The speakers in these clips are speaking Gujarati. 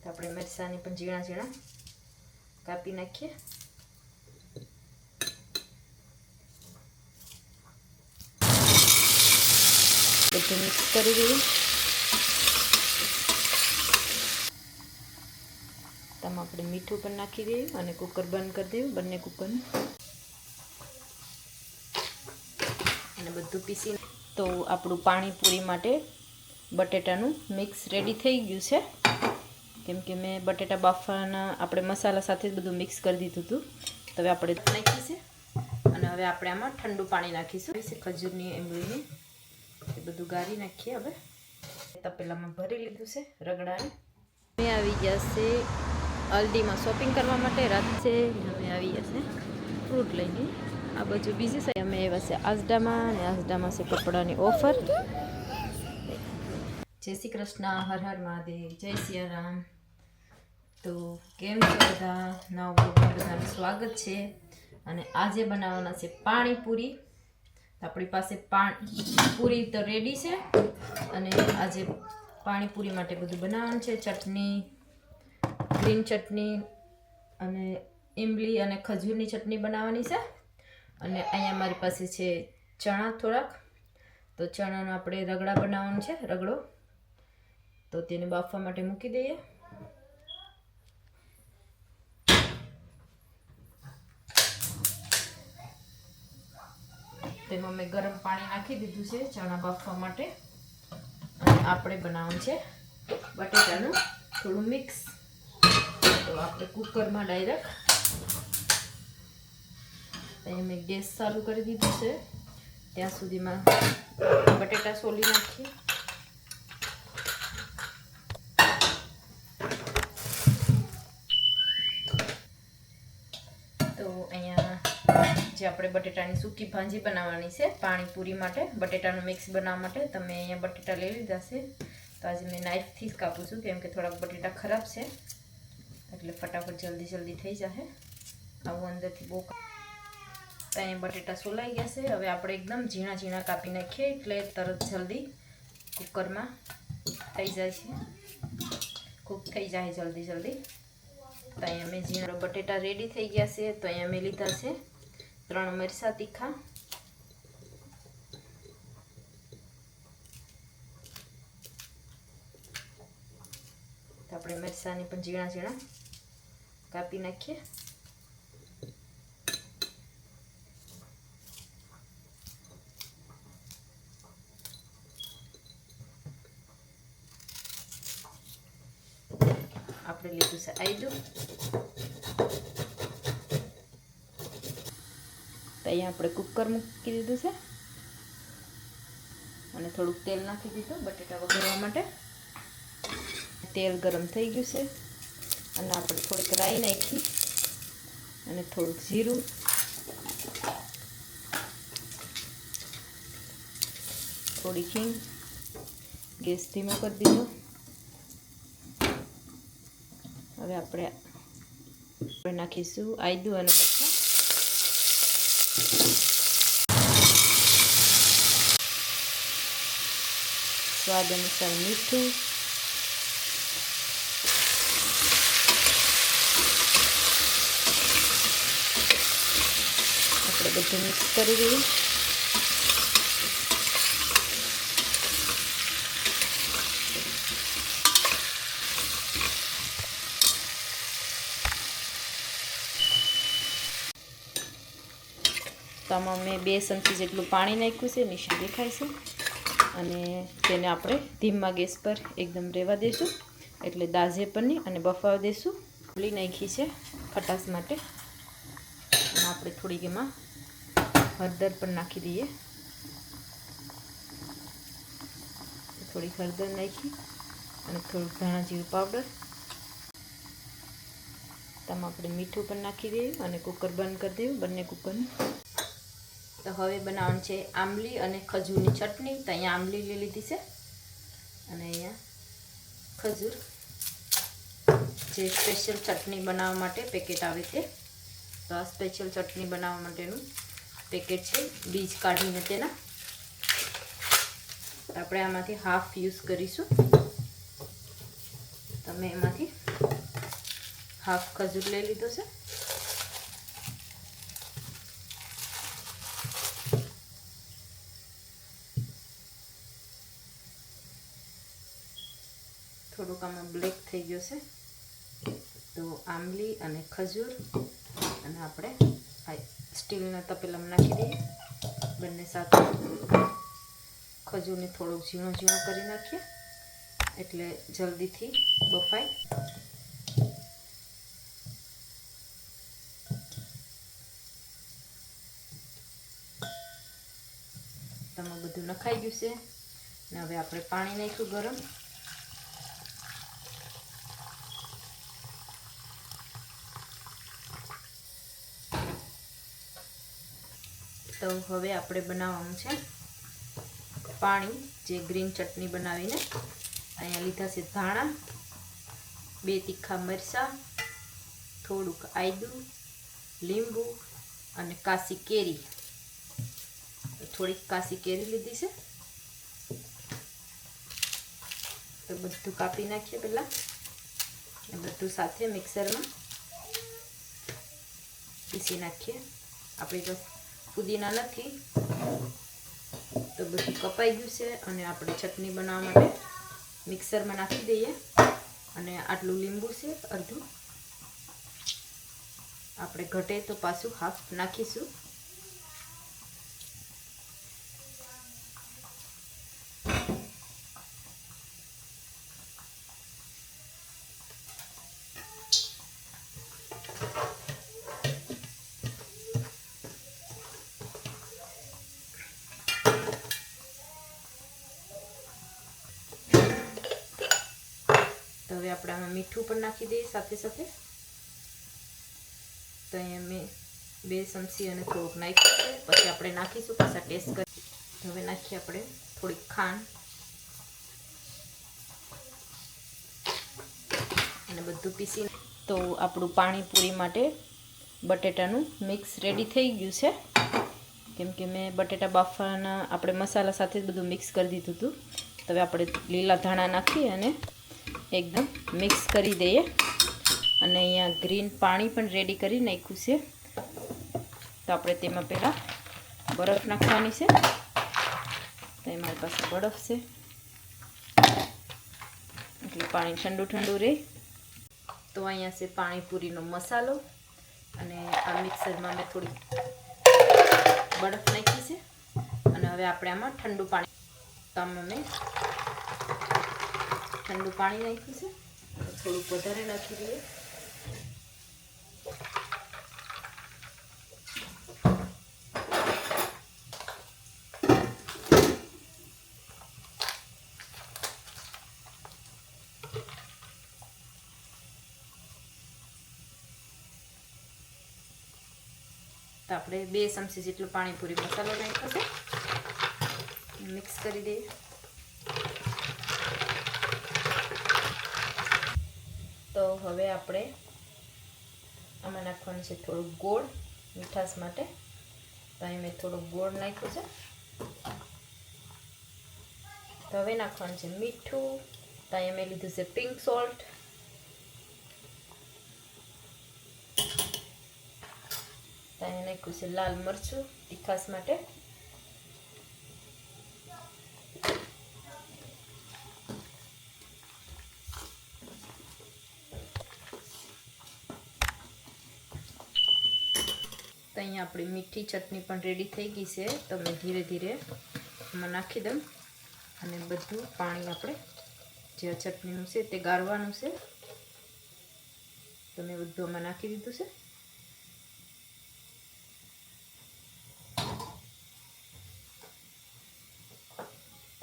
તો આપણે મરચાંની પણ ઝીણા ઝીણા કાપી નાખીએ. બધું મિક્સ કરી દઈએ. તેમાં આપણે મીઠું પણ નાખી દઈએ અને કુકર બંધ કરી દઈએ, બંને કુકરને. અને બધું પીસી. તો આપણું પાણીપુરી માટે બટેટાનું મિક્સ રેડી થઈ ગયું છે. કેમ કે મેં બટેટા બાફવાના આપણે મસાલા સાથે જ બધું મિક્સ કરી દીધું હતું. તો હવે આપણે નાખીશું અને હવે આપણે આમાં ઠંડુ પાણી નાખીશું. ખજૂરની ઇમલીની એ બધું ગાળી નાખીએ. હવે તપેલામાં ભરી લીધું છે રગડાને. અમે આવી ગયા છે અલ્ડીમાં શોપિંગ કરવા માટે. રાત છે અમે આવી ગયા છે ફ્રૂટ લઈને. આ બાજુ બીજી છે અમે આવ્યા છે આસડામાં, અને આસડામાં છે કપડાની ઓફર. જય શ્રી કૃષ્ણ, હર હર મહાદેવ, જય સિયારામ. તો કેમ છો બધા? નવા બ્લોગમાં બધાનું સ્વાગત છે. અને આજે બનાવવાના છે પાણીપુરી. આપણી પાસે પૂરી તો રેડી છે, અને આજે પાણીપુરી માટે બધું બનાવવાનું છે. ચટણી, ગ્રીન ચટણી અને ઇમલી અને ખજૂરની ચટણી બનાવવાની છે. અને અહીંયા મારી પાસે છે ચણા થોડાક. તો ચણાનો આપણે રગડા બનાવવાનું છે, રગડો. તો તેને બાફવા માટે મૂકી દઈએ. તેમાં મેં ગરમ પાણી નાખી દીધું છે ચણા બાફવા માટે. અને આપણે બનાવવાનું છે બટેટાનું થોડું મિક્સ. તો આપણે કુકરમાં ડાયરેક્ટ અહીંયા મેં ગેસ ચાલુ કરી દીધું છે. ત્યાં સુધીમાં બટેટા સોલી નાખીએ. તો અહીંયા જે આપણે બટેટાની સૂકી ભાજી બનાવવાની છે પાણીપુરી માટે, બટેટાનું મિક્સ બનાવવા માટે. તમે અહીંયા બટેટા લઈ લીધા છે. તો આજે મેં નાઈફથી જ કાપું છું, કેમ કે થોડાક બટેટા ખરાબ છે, એટલે ફટાફટ જલ્દી થઈ જશે. આવું અંદરથી બહુ. તો અહીંયા બટેટા સોલાઈ ગયા છે. હવે આપણે એકદમ ઝીણા ઝીણા કાપી નાખીએ, એટલે તરત જલ્દી કુકરમાં થઈ જાય છે, કૂક થઈ જાય જલ્દી. તો અહીંયા મેં ઝીણા બટેટા રેડી થઈ ગયા છે. તો અહીંયા મેં લીધા છે 3 મરચાં તીખા. તો આપણે મરચાંની પણ ઝીણા ઝીણા કાપી નાખીએ. આપણે લીધું છે આદું. તો અહીંયા આપણે કુકર મૂકી દીધું છે અને થોડુંક તેલ નાખી દીધું બટેટા વઘારવા માટે. તેલ ગરમ થઈ ગયું છે અને આપણે થોડીક રાઈ નાખી અને થોડુંક જીરું, થોડી હિંગ. ગેસ ધીમો કરી દીધો. હવે આપણે નાખીશું આદું અને મરચાં. સ્વાદ અનુસાર મીઠું. આપણે બધું મિક્સ કરી દઈએ. તો આમાં મેં 2 ચમચી જેટલું પાણી નાખ્યું છે, નીચે દેખાય છે. અને તેને આપણે ધીમા ગેસ પર એકદમ રહેવા દઈશું, એટલે દાજે પણ નહીં, અને બફાવા દઈશું. લીલી નાખી છે ખટાશ માટે. અને આપણે થોડીક એમાં હળદર પણ નાખી દઈએ. થોડીક હળદર નાખી અને થોડુંક ધાણા જીરું પાવડર. તેમાં આપણે મીઠું પણ નાખી દઈએ અને કુકર બંધ કરી દઈએ, બંને કુકરને. તો હવે બનાવવાનું છે આંબલી અને ખજૂરની ચટણી. તો અહીંયા આંબલી લઈ લીધી છે અને અહીંયા ખજૂર, જે સ્પેશિયલ ચટણી બનાવવા માટે પેકેટ આવે છે. તો આ સ્પેશિયલ ચટણી બનાવવા માટેનું પેકેટ છે, બીજ કાઢીને તેના. આપણે આમાંથી હાફ યુઝ કરીશું. તમે એમાંથી હાફ ખજૂર લઈ લીધો છે. થોડુંક આમાં બ્લેક થઈ ગયો છે તો આંબલી અને ખજૂર અને આપણે આ સ્ટીલના તપેલામાં નાખી દઈએ. બંને સાથે ખજૂરને થોડોક ઝીણો ઝીણો કરી નાખીએ એટલે જલ્દીથી બફાય. તેમાં બધું નખાઈ ગયું છે અને હવે આપણે પાણી નાખ્યું ગરમ. તો હવે આપણે બનાવવાનું છે પાણી, જે ગ્રીન ચટણી બનાવીને. અહીંયા લીધા છે ધાણા, 2 તીખા મરચાં, થોડુંક આદું, લીંબુ અને કાચી કેરી. થોડીક કાચી કેરી લીધી છે તો બધું કાપી નાખીએ પહેલાં. એ બધું સાથે મિક્સરમાં પીસી નાખીએ. આપણી પાસે પુદીના નથી તો બધું કપાઈ ગયું છે અને આપણે ચટણી બનાવવા માટે મિક્સરમાં નાખી દઈએ. અને આટલું લીંબુ છે અડધું, આપણે ઘટે તો પાછું હાફ નાખીશું. તો હવે આપણે આમાં મીઠું પણ નાખી દઈએ સાથે સાથે. તો અહીંયા મેં 2 ચમચી અને થોડુંક નાખ્યું છે. પછી આપણે નાખીશું પાછા ટેસ્ટ કરી. હવે નાખીએ આપણે થોડીક ખાંડ અને બધું પીસી. તો આપણું પાણીપુરી માટે બટેટાનું મિક્સ રેડી થઈ ગયું છે. કેમ કે મેં બટેટા બાફવાના આપણે મસાલા સાથે જ બધું મિક્સ કરી દીધું હતું. તો હવે આપણે લીલા ધાણા નાખી અને એકદમ મિક્સ કરી દઈએ. અને અહીંયા ગ્રીન પાણી પણ રેડી કરી નાખ્યું છે. તો આપણે તેમાં પહેલાં બરફ નાખવાની છે. તો અમારી પાસે બરફ છે એટલે પાણી ઠંડુ ઠંડુ રહે. તો અહીંયા છે પાણીપુરીનો મસાલો અને આ મિક્સરમાં મેં થોડી બરફ નાખી છે. અને હવે આપણે આમાં ઠંડુ પાણી, તો આમાં મેં ઠંડુ પાણી નાખ્યું છે. થોડુંક વધારે નાખી દઈએ. તો આપણે 2 ચમચી જેટલું પાણીપુરી મસાલો નાખ્યો છે. મિક્સ કરી દઈએ. તો હવે આપણે આમાં નાખવાનું છે થોડું ગોળ મીઠાશ માટે. તો અહીં મેં થોડો ગોળ નાખ્યો છે. તો હવે નાખવાનું છે મીઠું. તો અહીંયા મેં લીધું છે પિંક સોલ્ટ. તો અહીંયા નાખ્યું છે લાલ મરચું તીખાશ માટે. તો અહીંયા આપણી મીઠી ચટણી પણ રેડી થઈ ગઈ છે. તો મેં ધીરે ધીરે એમાં નાખી દઉં અને બધું પાણી આપણે જે ચટણીનું છે તે ગાળવાનું છે. તો મેં બધું આમાં નાખી દીધું છે.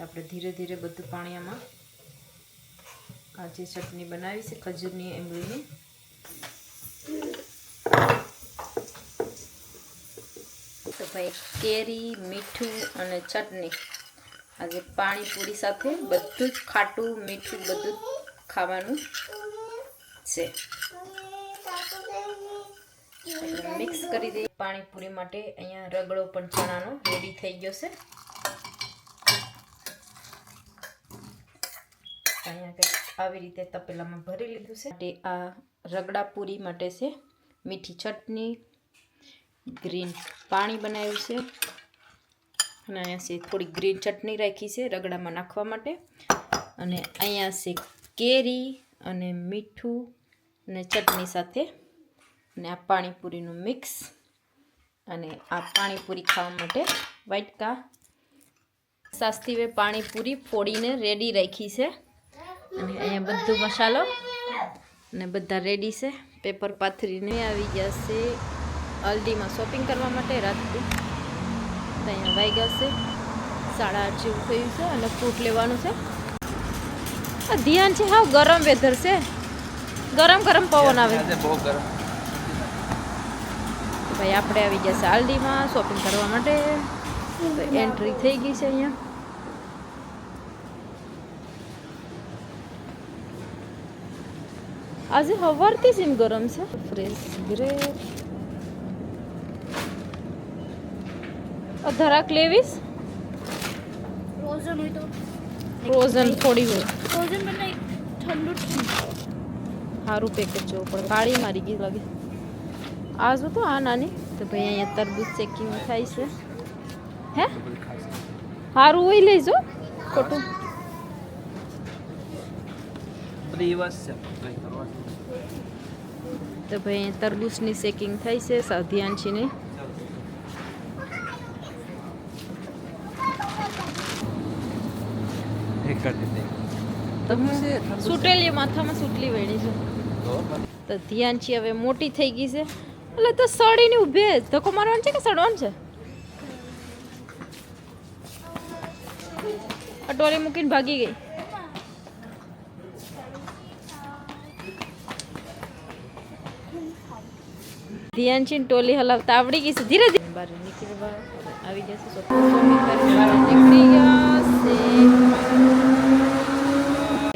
આપણે ધીરે ધીરે બધું પાણી આમાં આ જે ચટણી બનાવી છે ખજૂરની ઇમલીની, તો ભાઈ કેરી, મીઠું અને ચટણી આજે પાણીપુરી સાથે બધું જ ખાટું મીઠું બધું જ ખાવાનું છે. મિક્સ કરી દઈએ. પાણીપુરી માટે અહીંયા રગડો પણ ચણાનો રેડી થઈ ગયો છે. અહીંયા કંઈક આવી રીતે તપેલામાં ભરી લીધું છે. આ રગડા પૂરી માટે છે મીઠી ચટણી, ગ્રીન પાણી બનાવ્યું છે અને અહીંયા છે થોડી ગ્રીન ચટણી રાખી છે રગડામાં નાખવા માટે, અને અહીંયા છે કેરી અને મીઠું અને ચટણી સાથે, અને આ પાણીપુરીનું મિક્સ, અને આ પાણીપુરી ખાવા માટે વાટકા સાસ્તીવે પાણીપુરી ફોડીને રેડી રાખી છે, અને અહીંયા બધું મસાલો અને બધા રેડી છે. પેપર પાથરીને આવી ગયા છે હલ્દીમાં શોપિંગ કરવા માટે રાતથી. અહીંયા વાગ્યા છે 8:30 જેવું થયું છે અને ફ્રૂટ લેવાનું છે. આ ધ્યાન છે, હાવ ગરમ વેધર છે, ગરમ ગરમ પવન આવે છે. ભાઈ આપણે આવી ગયા છે હલ્દીમાં શોપિંગ કરવા માટે. એન્ટ્રી થઈ ગઈ છે અહીંયા. આજે સવારથી જ એમ ગરમ છે. ફ્રેશ ગ્રેપ ધરાક લેવીશ. ફ્રોઝન હોય તો ફ્રોઝન થોડી હોય ફ્રોઝન બને ઠંડુ સારું પેકેજ જોવું પડે. કાળી મારી ગઈ લાગે. આ જો તો આ નાની તો ભાઈ અહીંયા તરબૂચ ચેકિંગ થાય છે. હે સારું હોય લઈજો, ખોટું તો ભાઈ તરબૂચની શેકિંગ થાય છે સાધ્યાંશીની. સુટેલી માથામાં સુટલી વેણી છે તો ધ્યાનથી હવે મોટી થઈ ગઈ છે એટલે તો સડીને ઊભે ધક્કો મારવાનો છે કે સડવાનું છે. અટોરી મૂકીને ભાગી ગઈ. ધ્યાનથી ટોલી હલાવતા આવડી ગઈ છે. ધીરે ધીરે બહાર નીકળવા આવી જશે. નીકળી ગયા છે.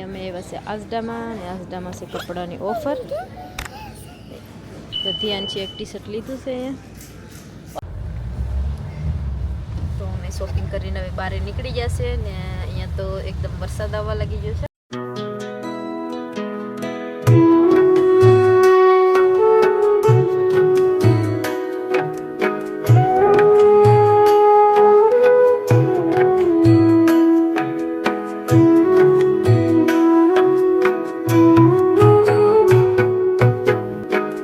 અમે એવા છે આસડામાં, અને આસડામાં છે કપડાની ઓફર. તો ધ્યાનથી એક ટી શર્ટ લીધું છે તો અમે શોપિંગ કરીને હવે બહાર નીકળી ગયા છે. ને અહીંયા તો એકદમ વરસાદ આવવા લાગી ગયો છે.